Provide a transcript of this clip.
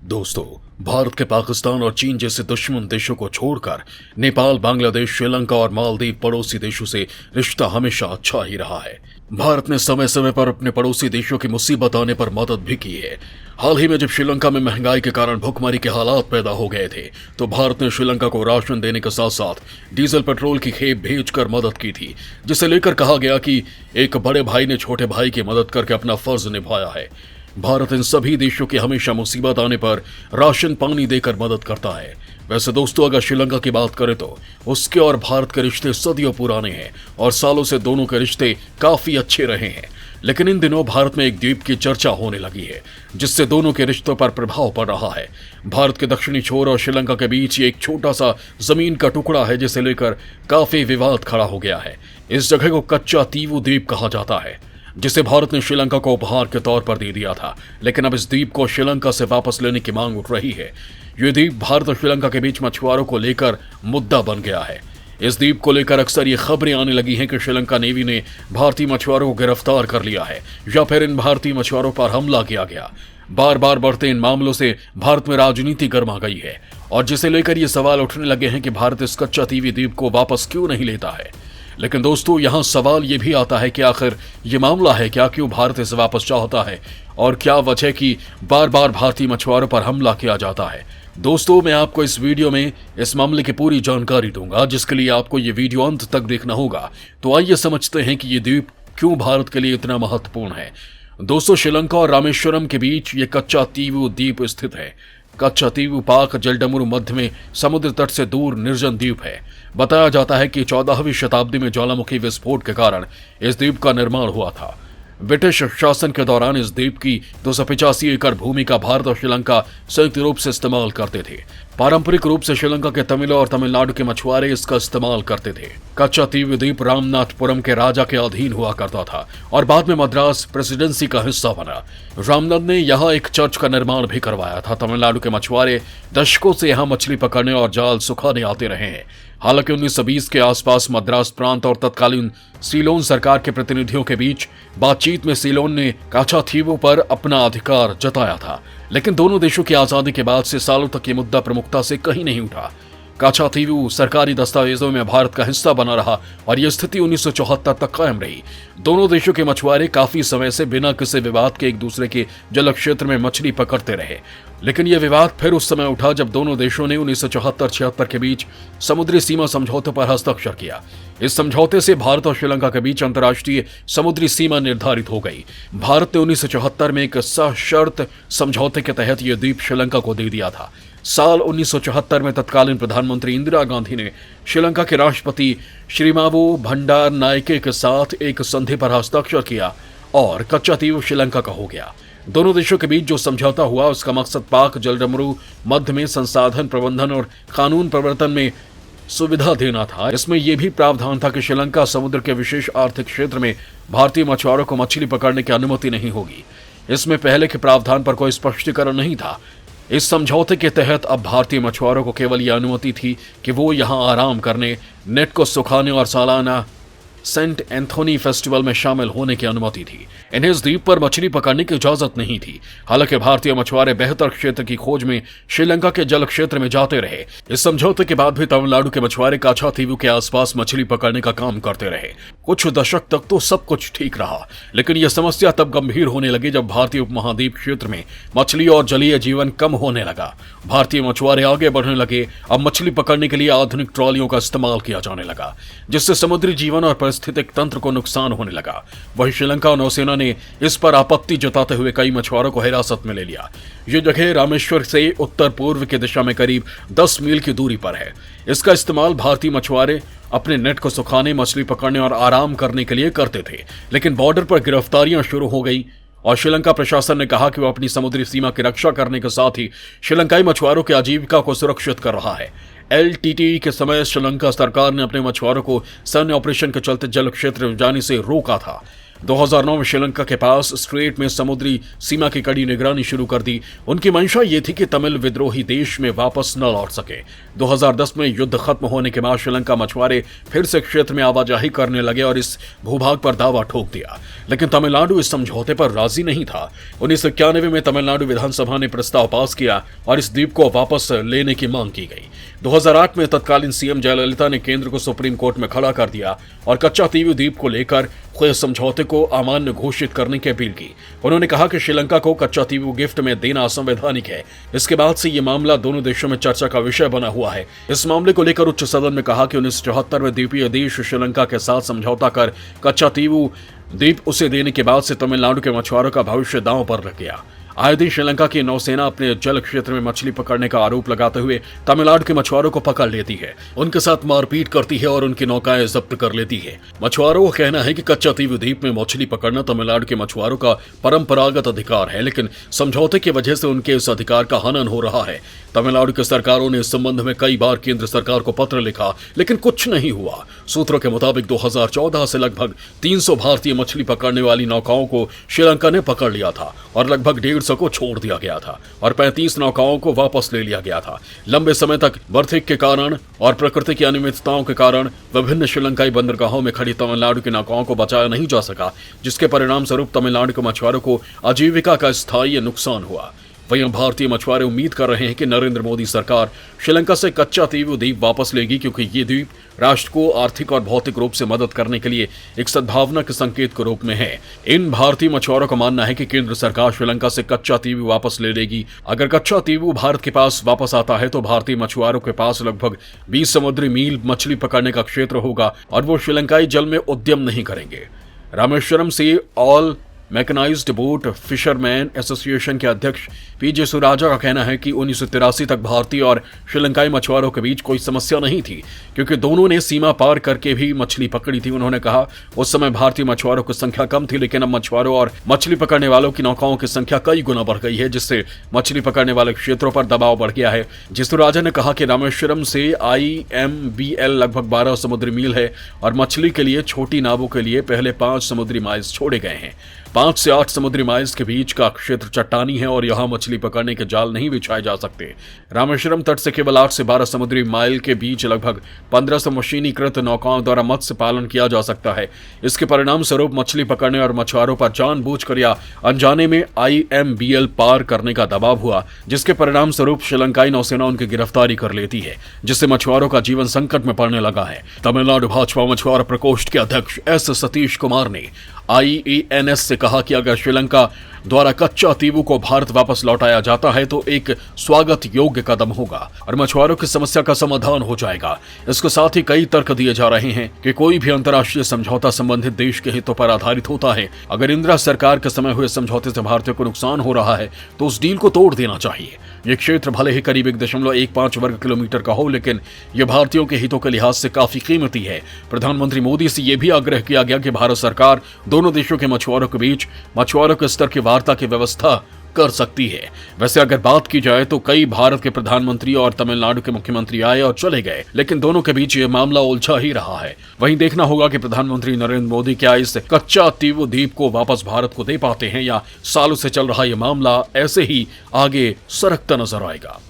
दोस्तों, भारत के पाकिस्तान और चीन जैसे दुश्मन देशों को छोड़कर नेपाल, बांग्लादेश, श्रीलंका और मालदीव पड़ोसी देशों से रिश्ता हमेशा अच्छा ही रहा है। भारत ने समय समय पर अपने पड़ोसी देशों की मुसीबत आने पर मदद भी की है। हाल ही में जब श्रीलंका में महंगाई के कारण भुखमरी के हालात पैदा हो गए थे, तो भारत ने श्रीलंका को राशन देने के साथ साथ डीजल पेट्रोल की खेप भेजकर मदद की थी, जिसे लेकर कहा गया कि एक बड़े भाई ने छोटे भाई की मदद करके अपना फर्ज निभाया है। भारत इन सभी देशों की हमेशा मुसीबत आने पर राशन पानी देकर मदद करता है। वैसे दोस्तों, अगर श्रीलंका की बात करें तो उसके और भारत के रिश्ते सदियों पुराने हैं और सालों से दोनों के रिश्ते काफी अच्छे रहे हैं। लेकिन इन दिनों भारत में एक द्वीप की चर्चा होने लगी है, जिससे दोनों के रिश्तों पर प्रभाव पड़ रहा है। भारत के दक्षिणी छोर और श्रीलंका के बीच एक छोटा सा जमीन का टुकड़ा है, जिसे लेकर काफी विवाद खड़ा हो गया है। इस जगह को कच्चा तीवू द्वीप कहा जाता है, जिसे भारत ने श्रीलंका को उपहार के तौर पर दे दिया था। लेकिन अब इस द्वीप को श्रीलंका से वापस लेने की मांग उठ रही है। ये द्वीप भारत और श्रीलंका के बीच मछुआरों को लेकर मुद्दा बन गया है। इस द्वीप को लेकर अक्सर ये खबरें आने लगी हैं कि श्रीलंका नेवी ने भारतीय मछुआरों को गिरफ्तार कर लिया है या फिर इन भारतीय मछुआरों पर हमला किया गया। बार बार बढ़ते इन मामलों से भारत में राजनीति गर्मा गई है और जिसे लेकर ये सवाल उठने लगे हैं कि भारत इस कच्चा तीवी द्वीप को वापस क्यों नहीं लेता है। लेकिन दोस्तों, यहाँ सवाल ये भी आता है कि आखिर ये मामला है क्या, क्यों भारत इसे वापस चाहता है और क्या वजह कि बार बार भारतीय मछुआरों पर हमला किया जाता है। दोस्तों, मैं आपको इस वीडियो में इस मामले की पूरी जानकारी दूंगा, जिसके लिए आपको ये वीडियो अंत तक देखना होगा। तो आइए समझते हैं कि ये द्वीप क्यों भारत के लिए इतना महत्वपूर्ण है। दोस्तों, श्रीलंका और रामेश्वरम के बीच ये कच्चा तीवू द्वीप स्थित है। कच्चा तीवू पाक जलडमरू मध्य में समुद्र तट से दूर निर्जन द्वीप है। बताया जाता है कि 14वीं शताब्दी में ज्वालामुखी विस्फोट के कारण इस द्वीप का निर्माण हुआ था। ब्रिटिश शासन के दौरान इस द्वीप की 285 एकड़ भूमि का भारत और श्रीलंका संयुक्त रूप से इस्तेमाल करते थे। पारंपरिक रूप से श्रीलंका के तमिलों और तमिलनाडु के मछुआरे इसका इस्तेमाल करते थे। कच्चा तीवू द्वीप रामनाथपुरम के राजा के अधीन हुआ करता था और बाद में मद्रास प्रेसिडेंसी का हिस्सा बना। रामनाथ ने यहाँ एक चर्च का निर्माण भी करवाया था। तमिलनाडु के मछुआरे दशकों से यहाँ मछली पकड़ने और जाल सुखाने आते रहे हैं। हालांकि 1920 के आसपास मद्रास प्रांत और तत्कालीन सीलोन सरकार के प्रतिनिधियों के बीच बातचीत में सीलोन ने कच्चा तीवू पर अपना अधिकार जताया था। लेकिन दोनों देशों की आजादी के बाद से सालों तक ये मुद्दा प्रमुखता से कहीं नहीं उठा। कच्चा तीवू सरकारी दस्तावेजों में भारत का हिस्सा बना रहा और यह स्थिति 1974 तक कायम रही। दोनों देशों के मछुआरे काफी समय से बिना किसी विवाद के एक दूसरे के जल क्षेत्र में मछली पकड़ते रहे। लेकिन यह विवाद फिर उस समय उठा जब दोनों देशों ने 1974-76 के बीच समुद्री सीमा समझौते पर हस्ताक्षर किया। इस समझौते से भारत और श्रीलंका के बीच अंतर्राष्ट्रीय समुद्री सीमा निर्धारित हो गई। भारत ने 1974 में एक सशर्त समझौते के तहत यह द्वीप श्रीलंका को दे दिया था। साल 1974 में तत्कालीन प्रधानमंत्री इंदिरा गांधी ने श्रीलंका के राष्ट्रपति श्रीमावो भंडारनायके के साथ एक संधि पर हस्ताक्षर किया और कच्चा तीवू श्रीलंका का हो गया। दोनों देशों के बीच जो समझौता हुआ, उसका मकसद पाक जलडमरू मध्य में संसाधन प्रबंधन और कानून प्रवर्तन में सुविधा देना था। इसमें यह भी प्रावधान था कि श्रीलंका समुद्र के विशेष आर्थिक क्षेत्र में भारतीय मछुआरों को मछली पकड़ने की अनुमति नहीं होगी। इसमें पहले के प्रावधान पर कोई स्पष्टीकरण नहीं था। इस समझौते के तहत अब भारतीय मछुआरों को केवल यह अनुमति थी कि वो यहां आराम करने, नेट को सुखाने और सालाना सेंट एंथोनी फेस्टिवल में शामिल होने की अनुमति थी। इन्हें इस द्वीप पर मछली पकड़ने की इजाजत नहीं थी। हालांकि भारतीय मछुआरे बेहतर क्षेत्र की खोज में श्रीलंका के जल क्षेत्र में जाते रहे। इस समझौते के बाद भी तमिलनाडु के मछुआरे कच्चा तीवू के आसपास मछली पकड़ने का काम करते रहे। कुछ दशक तक तो सब कुछ ठीक रहा, लेकिन यह समस्या तब गंभीर होने लगी जब भारतीय उपमहाद्वीप क्षेत्र में मछली और जलीय जीवन कम होने लगा। भारतीय मछुआरे आगे बढ़ने लगे। अब मछली पकड़ने के लिए आधुनिक ट्रॉलियों का इस्तेमाल किया जाने लगा, जिससे समुद्री जीवन और पारिस्थितिक तंत्र को नुकसान होने लगा। वहीं श्रीलंका नौसेना ने इस पर आपत्ति जताते हुए कई मछुआरों को हिरासत में ले लिया। ये जगह रामेश्वर से उत्तर पूर्व की दिशा में करीब 10 मील की दूरी पर है। इसका इस्तेमाल भारतीय मछुआरे अपने नेट को सुखाने, मछली पकड़ने और आराम करने के लिए करते थे। लेकिन बॉर्डर पर गिरफ्तारियां शुरू हो गई और श्रीलंका प्रशासन ने कहा कि वह अपनी समुद्री सीमा की रक्षा करने के साथ ही श्रीलंकाई मछुआरों की आजीविका को सुरक्षित कर रहा है। LTTE के समय श्रीलंका सरकार ने अपने मछुआरों को सैन्य ऑपरेशन के चलते जल क्षेत्र में जाने से रोका था। 2009 में श्रीलंका के पास स्ट्रेट में समुद्री सीमा की कड़ी निगरानी शुरू कर दी। उनकी मंशा ये थी कि तमिल विद्रोही देश में वापस न लौट सके। 2010 में युद्ध खत्म होने के बाद श्रीलंका मछुआरे फिर से क्षेत्र में आवाजाही करने लगे और इस भूभाग पर दावा ठोक दिया, लेकिन तमिलनाडु इस समझौते पर राजी नहीं था। 1991 में तमिलनाडु विधानसभा ने प्रस्ताव पास किया और इस द्वीप को वापस लेने की मांग की गई। 2008 में तत्कालीन सीएम जयललिता ने केंद्र को सुप्रीम कोर्ट में खड़ा कर दिया और कच्चातीवू द्वीप को लेकर हुए समझौते को अमान्य घोषित करने की अपील की। उन्होंने कहा कि श्रीलंका को कच्चातीवू गिफ्ट में देना असंवैधानिक है। इसके बाद से ये मामला दोनों देशों में चर्चा का विषय बना हुआ है। इस मामले को लेकर उच्च सदन में कहा कि 1974 में द्वीपीय देश श्रीलंका के साथ समझौता कर कच्चातीवू द्वीप उसे देने के बाद से तमिलनाडु के मछुआरों का भविष्य दांव पर रख गया। आए दिन श्रीलंका की नौसेना अपने जल क्षेत्र में मछली पकड़ने का आरोप लगाते हुए तमिलनाडु के मछुआरों को पकड़ लेती है, उनके साथ मारपीट करती है और उनकी नौकाएं जब्त कर लेती है। मछुआरों का कहना है कि कच्चातीवू द्वीप में मछली पकड़ना तमिलनाडु के मछुआरों का परंपरागत अधिकार है, लेकिन समझौते की वजह से उनके इस अधिकार का हनन हो रहा है। तमिलनाडु की सरकारों ने इस संबंध में कई बार केंद्र सरकार को पत्र लिखा, लेकिन कुछ नहीं हुआ। सूत्रों के मुताबिक 2014 से लगभग 300 भारतीय मछली पकड़ने वाली नौकाओं को श्रीलंका ने पकड़ लिया था और लगभग 150 को छोड़ दिया गया था और 35 नौकाओं को वापस ले लिया गया था। लंबे समय तक बर्थिक के कारण और प्रकृति की अनियमितताओं के कारण विभिन्न श्रीलंकाई बंदरगाहों में खड़ी तमिलनाडु की नौकाओं को बचाया नहीं जा सका, जिसके परिणाम स्वरूप तमिलनाडु के मछुआरों को आजीविका का स्थायी नुकसान हुआ। वहीं भारतीय मछुआरे उम्मीद कर रहे हैं कि नरेंद्र मोदी सरकार श्रीलंका से कच्चातीवू द्वीप वापस लेगी, क्योंकि ये द्वीप राष्ट्र को आर्थिक और भौतिक रूप से मदद करने के लिए एक सद्भावना के संकेत के रूप में है। इन भारतीय मछुआरों का मानना है कि केंद्र सरकार श्रीलंका से कच्चातीवू वापस ले लेगी। अगर कच्चातीवू भारत के पास वापस आता है तो भारतीय मछुआरों के पास लगभग 20 समुद्री मील मछली पकड़ने का क्षेत्र होगा और वो श्रीलंकाई जल में उद्यम नहीं करेंगे। रामेश्वरम से all mechanized boat fisherman association के अध्यक्ष पीजे सुराजा का कहना है कि 1983 तक भारतीय और श्रीलंकाई मछुआरों के बीच कोई समस्या नहीं थी, क्योंकि दोनों ने सीमा पार करके भी मछली पकड़ी थी। उन्होंने कहा उस समय भारतीय मछुआरों की संख्या कम थी, लेकिन अब मछुआरों और मछली पकड़ने वालों की नौकाओं की संख्या कई गुना बढ़ गई है, जिससे मछली पकड़ने वाले क्षेत्रों पर दबाव बढ़ गया है। जिसुराजा ने कहा कि रामेश्वरम से IMBL लगभग 12 समुद्री मील है और मछली के लिए छोटी नावों के लिए पहले 5 समुद्री माइल्स छोड़े गए हैं। 5 से 8 समुद्री माइल्स के बीच का क्षेत्र चट्टानी है और यहां मछली पकड़ने के जाल नहीं बिछाए जा सकते। रामेश्वरम तट से केवल 8 से 12 समुद्री माइल के बीच लगभग 1500 मशीनीकृत नौकाओं द्वारा मत्स्य पालन किया जा सकता है। इसके परिणाम स्वरूप मछली पकड़ने और मछुआरों पर जानबूझकर या अनजाने में IMBL पार करने का दबाव हुआ, जिसके परिणाम स्वरूप श्रीलंकाई नौसेना उनकी गिरफ्तारी कर लेती है, जिससे मछुआरों का जीवन संकट में पड़ने लगा है। तमिलनाडु भाजपा मछुआरा प्रकोष्ठ के अध्यक्ष S सतीश कुमार ने IANS से कहा कि अगर श्रीलंका द्वारा कच्चातीवू को भारत वापस लौटाया जाता है तो एक स्वागत योग्य कदम होगा और मछुआरों की समस्या का समाधान हो जाएगा। इसके साथ ही कई तर्क दिए जा रहे हैं कि कोई भी अंतर्राष्ट्रीय समझौता संबंधित देश के हितों पर आधारित होता है। अगर इंदिरा सरकार के समय हुए समझौते से भारतीयों को नुकसान हो रहा है तो उस डील को तोड़ देना चाहिए। ये क्षेत्र भले ही करीब 1.15 वर्ग किलोमीटर का हो, लेकिन यह भारतीयों के हितों के लिहाज से काफी कीमती है। प्रधानमंत्री मोदी से यह भी आग्रह किया गया कि भारत सरकार दोनों देशों के मछुआरों के बीच मछुआरों के स्तर की वार्ता की व्यवस्था कर सकती है। वैसे अगर बात की जाए तो कई भारत के प्रधानमंत्री और तमिलनाडु के मुख्यमंत्री आए और चले गए, लेकिन दोनों के बीच ये मामला उलझा ही रहा है। वहीं देखना होगा कि प्रधानमंत्री नरेंद्र मोदी क्या इस कच्चातीवू द्वीप को वापस भारत को दे पाते हैं या सालों से चल रहा ये मामला ऐसे ही आगे सरकता नजर आएगा।